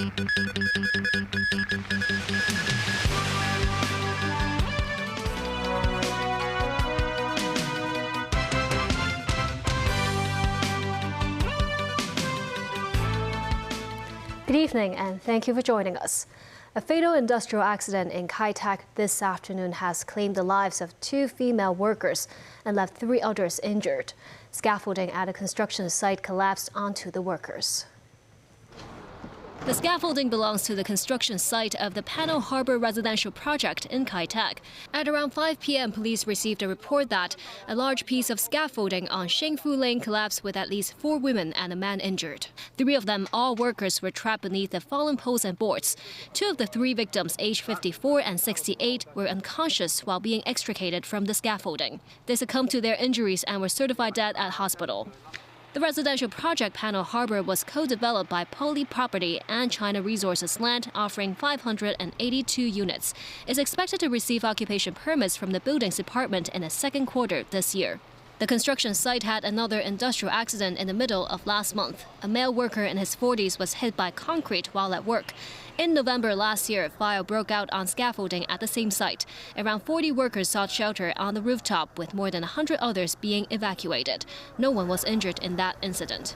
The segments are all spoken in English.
Good evening and thank you for joining us. A fatal industrial accident in Kai Tak this afternoon has claimed the lives of 2 female workers and left 3 others injured. Scaffolding at a construction site collapsed onto the workers. The scaffolding belongs to the construction site of the Panel Harbour residential project in Kai Tak. At around 5 p.m., police received a report that a large piece of scaffolding on Shengfu Lane collapsed with at least 4 women and a man injured. 3 of them, all workers, were trapped beneath the fallen poles and boards. 2 of the 3 victims, aged 54 and 68, were unconscious while being extricated from the scaffolding. They succumbed to their injuries and were certified dead at hospital. The residential project Panel Harbour was co-developed by Poly Property and China Resources Land, offering 582 units. It's expected to receive occupation permits from the Buildings Department in the second quarter this year. The construction site had another industrial accident in the middle of last month. A male worker in his 40s was hit by concrete while at work. In November last year, a fire broke out on scaffolding at the same site. Around 40 workers sought shelter on the rooftop, with more than 100 others being evacuated. No one was injured in that incident.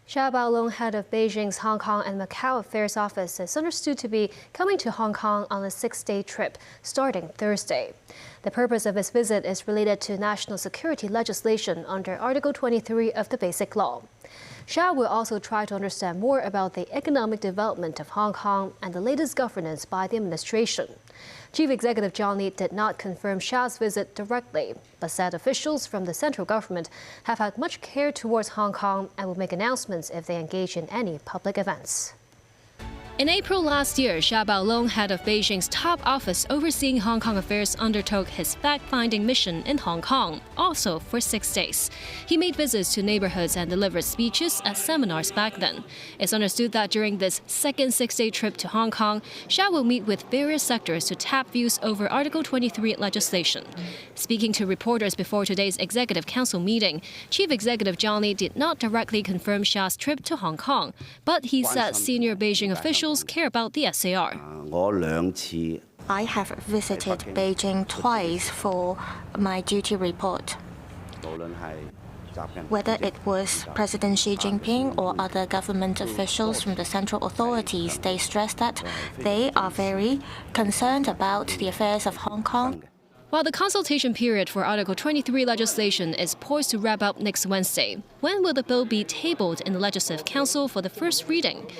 Xia Baolong, head of Beijing's Hong Kong and Macau Affairs Office, is understood to be coming to Hong Kong on a 6-day trip starting Thursday. The purpose of his visit is related to national security legislation under Article 23 of the Basic Law. Xia will also try to understand more about the economic development of Hong Kong and the latest governance by the administration. Chief Executive John Lee did not confirm Xia's visit directly, but said officials from the central government have had much care towards Hong Kong and will make announcements if they engage in any public events. In April last year, Xia Baolong, head of Beijing's top office overseeing Hong Kong affairs, undertook his fact-finding mission in Hong Kong, also for 6 days. He made visits to neighborhoods and delivered speeches at seminars back then. It's understood that during this second 6-day trip to Hong Kong, Xia will meet with various sectors to tap views over Article 23 legislation. Speaking to reporters before today's Executive Council meeting, Chief Executive John Lee did not directly confirm Xia's trip to Hong Kong, but he said senior Beijing officials care about the SAR. I have visited Beijing twice for my duty report. Whether it was President Xi Jinping or other government officials from the central authorities, they stressed that they are very concerned about the affairs of Hong Kong. While the consultation period for Article 23 legislation is poised to wrap up next Wednesday, when will the bill be tabled in the Legislative Council for the first reading?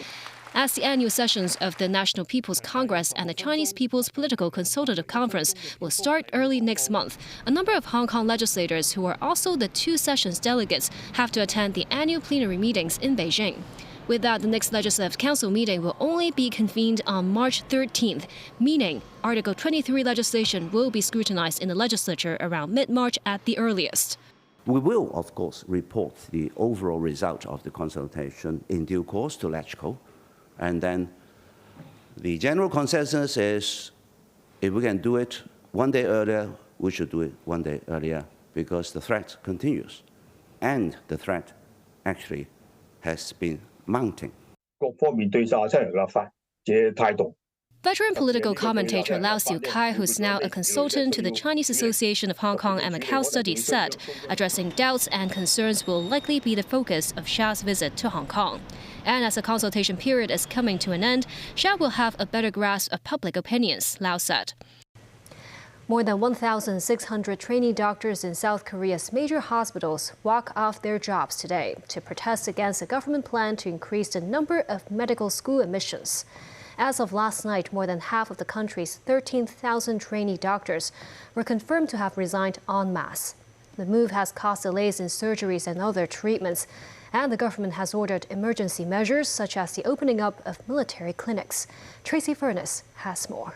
As the annual sessions of the National People's Congress and the Chinese People's Political Consultative Conference will start early next month, a number of Hong Kong legislators who are also the 2 sessions delegates have to attend the annual plenary meetings in Beijing. With that, the next Legislative Council meeting will only be convened on March 13th, meaning Article 23 legislation will be scrutinized in the legislature around mid-March at the earliest. We will, of course, report the overall result of the consultation in due course to LegCo. And then the general consensus is if we can do it 1 day earlier, we should do it 1 day earlier because the threat continues. And the threat actually has been mounting. Veteran political commentator Lau Siu-kai, who's now a consultant to the Chinese Association of Hong Kong and Macau Studies, said addressing doubts and concerns will likely be the focus of Xia's visit to Hong Kong. And as the consultation period is coming to an end, Xia will have a better grasp of public opinions, Lau said. More than 1,600 trainee doctors in South Korea's major hospitals walk off their jobs today to protest against a government plan to increase the number of medical school admissions. As of last night, more than half of the country's 13,000 trainee doctors were confirmed to have resigned en masse. The move has caused delays in surgeries and other treatments, and the government has ordered emergency measures such as the opening up of military clinics. Tracy Furness has more.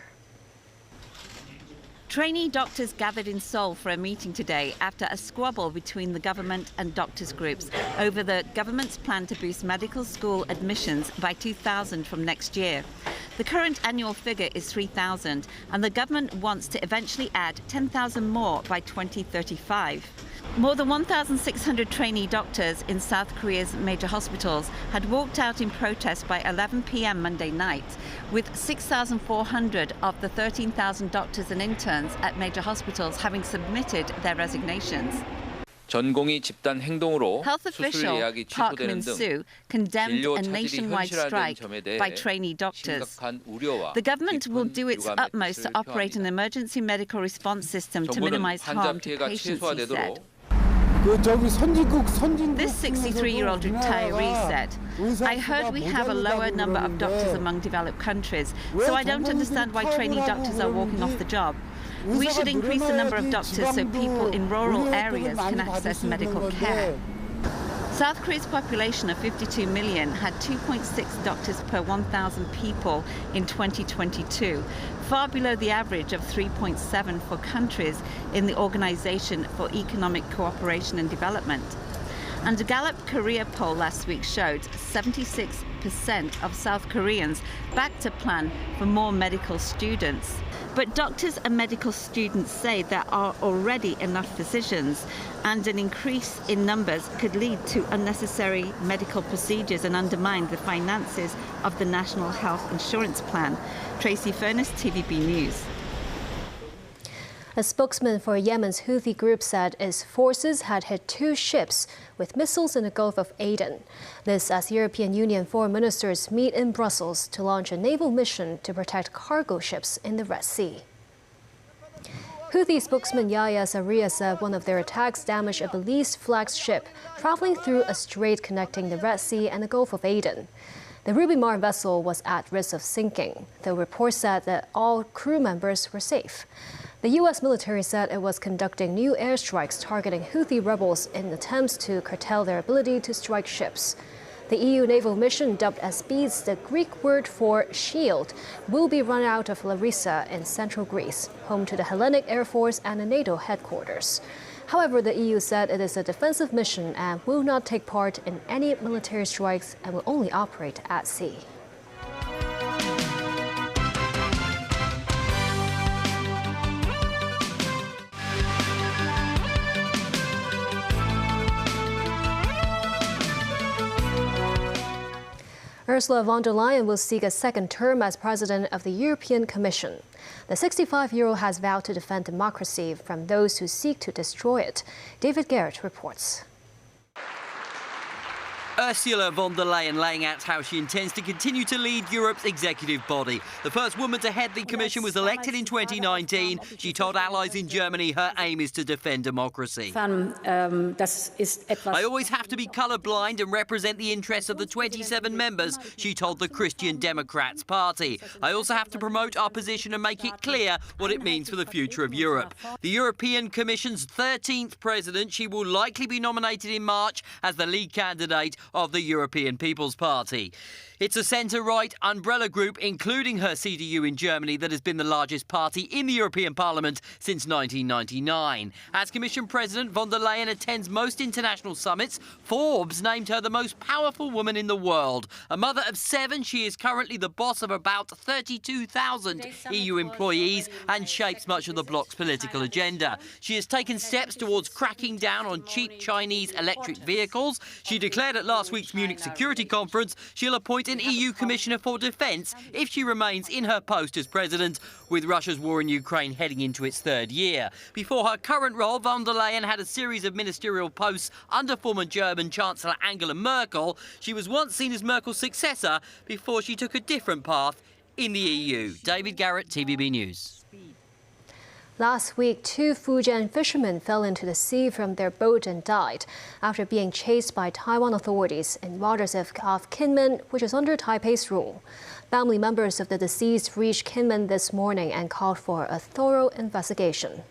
Trainee doctors gathered in Seoul for a meeting today after a squabble between the government and doctors' groups over the government's plan to boost medical school admissions by 2,000 from next year. The current annual figure is 3,000, and the government wants to eventually add 10,000 more by 2035. More than 1,600 trainee doctors in South Korea's major hospitals had walked out in protest by 11 p.m. Monday night, with 6,400 of the 13,000 doctors and interns at major hospitals having submitted their resignations. Health official Park Min-soo condemned a nationwide strike by trainee doctors. The government will do its utmost to operate an emergency medical response system to minimize harm to patients, he said. This 63-year-old retiree said, "I heard we have a lower number of doctors among developed countries, so I don't understand why trainee doctors are walking off the job. We should increase the number of doctors so people in rural areas can access medical care." South Korea's population of 52 million had 2.6 doctors per 1,000 people in 2022, far below the average of 3.7 for countries in the Organization for Economic Cooperation and Development. And a Gallup Korea poll last week showed 76% of South Koreans backed a plan for more medical students. But doctors and medical students say there are already enough physicians, and an increase in numbers could lead to unnecessary medical procedures and undermine the finances of the National Health Insurance Plan. Tracy Furness, TVB News. A spokesman for Yemen's Houthi group said its forces had hit 2 ships with missiles in the Gulf of Aden. This as European Union foreign ministers meet in Brussels to launch a naval mission to protect cargo ships in the Red Sea. Houthi spokesman Yahya Sarriya said one of their attacks damaged a Belize-flagged ship traveling through a strait connecting the Red Sea and the Gulf of Aden. The Ruby Mar vessel was at risk of sinking, though reports said that all crew members were safe. The U.S. military said it was conducting new airstrikes targeting Houthi rebels in attempts to curtail their ability to strike ships. The EU naval mission, dubbed as Speeds, the Greek word for shield, will be run out of Larissa in central Greece, home to the Hellenic Air Force and the NATO headquarters. However, the EU said it is a defensive mission and will not take part in any military strikes and will only operate at sea. Ursula von der Leyen will seek a second term as president of the European Commission. The 65-year-old has vowed to defend democracy from those who seek to destroy it. David Garrett reports. Ursula von der Leyen laying out how she intends to continue to lead Europe's executive body. The first woman to head the Commission was elected in 2019. She told allies in Germany her aim is to defend democracy. I always have to be colourblind and represent the interests of the 27 members, she told the Christian Democrats Party. I also have to promote our position and make it clear what it means for the future of Europe. The European Commission's 13th president, she will likely be nominated in March as the lead candidate of the European People's Party. It's a centre-right umbrella group, including her CDU in Germany, that has been the largest party in the European Parliament since 1999. As Commission President, von der Leyen attends most international summits. Forbes named her the most powerful woman in the world. A mother of 7, she is currently the boss of about 32,000 EU employees and shapes much of the bloc's political agenda. She has taken steps towards cracking down on cheap Chinese electric vehicles. She declared at last week's Munich Security Conference she'll appoint an EU Commissioner for Defence if she remains in her post as President, with Russia's war in Ukraine heading into its 3rd year. Before her current role, von der Leyen had a series of ministerial posts under former German Chancellor Angela Merkel. She was once seen as Merkel's successor before she took a different path in the EU. David Garrett, TVB News. Last week, 2 Fujian fishermen fell into the sea from their boat and died after being chased by Taiwan authorities in waters off Kinmen, which is under Taipei's rule. Family members of the deceased reached Kinmen this morning and called for a thorough investigation.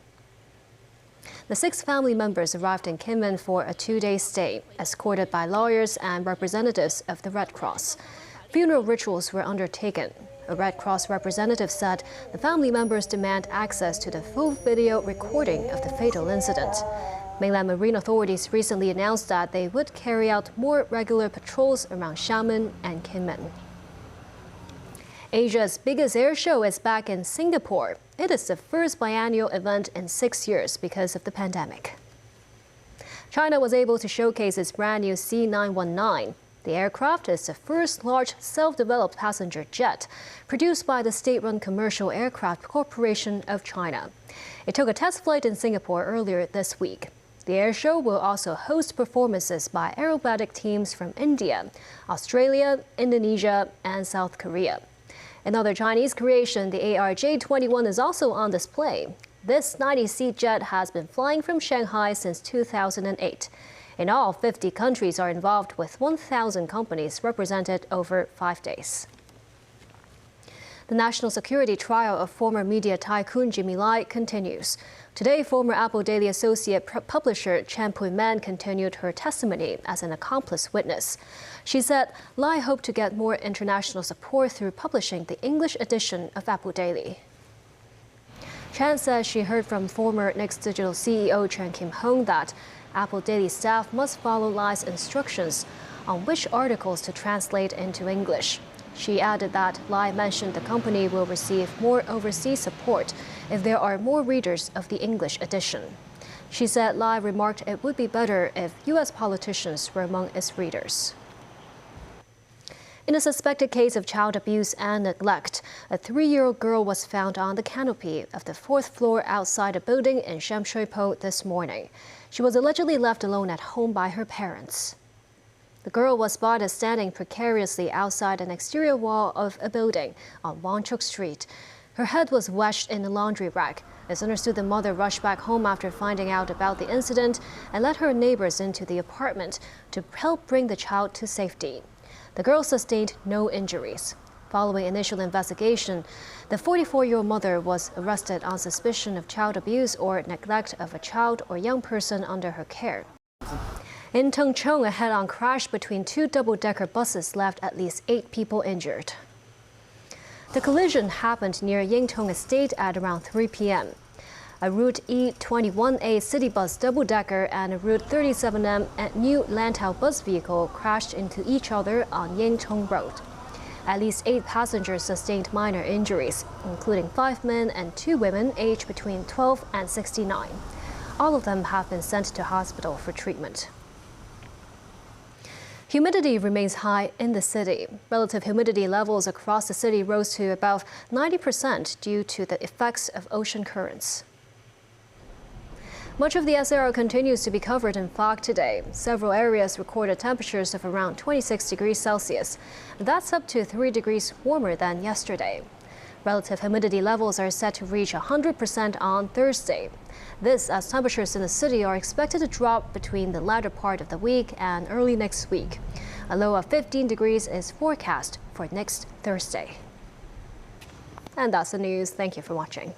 The 6 family members arrived in Kinmen for a 2-day stay, escorted by lawyers and representatives of the Red Cross. Funeral rituals were undertaken. A Red Cross representative said the family members demand access to the full video recording of the fatal incident. Mainland Marine authorities recently announced that they would carry out more regular patrols around Xiamen and Kinmen. Asia's biggest air show is back in Singapore. It is the first biennial event in 6 years because of the pandemic. China was able to showcase its brand new C919. The aircraft is the first large self-developed passenger jet produced by the state-run Commercial Aircraft Corporation of China. It took a test flight in Singapore earlier this week. The airshow will also host performances by aerobatic teams from India, Australia, Indonesia, and South Korea. Another Chinese creation, the ARJ-21, is also on display. This 90-seat jet has been flying from Shanghai since 2008. In all, 50 countries are involved with 1,000 companies represented over 5 days. The national security trial of former media tycoon Jimmy Lai continues. Today, former Apple Daily associate publisher Chen Pui-man continued her testimony as an accomplice witness. She said Lai hoped to get more international support through publishing the English edition of Apple Daily. Chen says she heard from former Next Digital CEO Chen Kim-hong that Apple Daily staff must follow Lai's instructions on which articles to translate into English. She added that Lai mentioned the company will receive more overseas support if there are more readers of the English edition. She said Lai remarked it would be better if U.S. politicians were among its readers. In a suspected case of child abuse and neglect, a 3-year-old girl was found on the canopy of the 4th floor outside a building in Sham Shui Po this morning. She was allegedly left alone at home by her parents. The girl was spotted standing precariously outside an exterior wall of a building on Wang Chuk Street. Her head was wedged in a laundry rack. It's understood the mother rushed back home after finding out about the incident and led her neighbors into the apartment to help bring the child to safety. The girl sustained no injuries. Following initial investigation, the 44-year-old mother was arrested on suspicion of child abuse or neglect of a child or young person under her care. In Tung Chung, a head-on crash between 2 double-decker buses left at least 8 people injured. The collision happened near Yingtong Estate at around 3 p.m. A Route E21A city bus double-decker and a Route 37M and new Lantau bus vehicle crashed into each other on Yingtong Road. At least 8 passengers sustained minor injuries, including 5 men and 2 women aged between 12 and 69. All of them have been sent to hospital for treatment. Humidity remains high in the city. Relative humidity levels across the city rose to above 90% due to the effects of ocean currents. Much of the SAR continues to be covered in fog today. Several areas recorded temperatures of around 26 degrees Celsius. That's up to 3 degrees warmer than yesterday. Relative humidity levels are set to reach 100% on Thursday. This as temperatures in the city are expected to drop between the latter part of the week and early next week. A low of 15 degrees is forecast for next Thursday. And that's the news. Thank you for watching.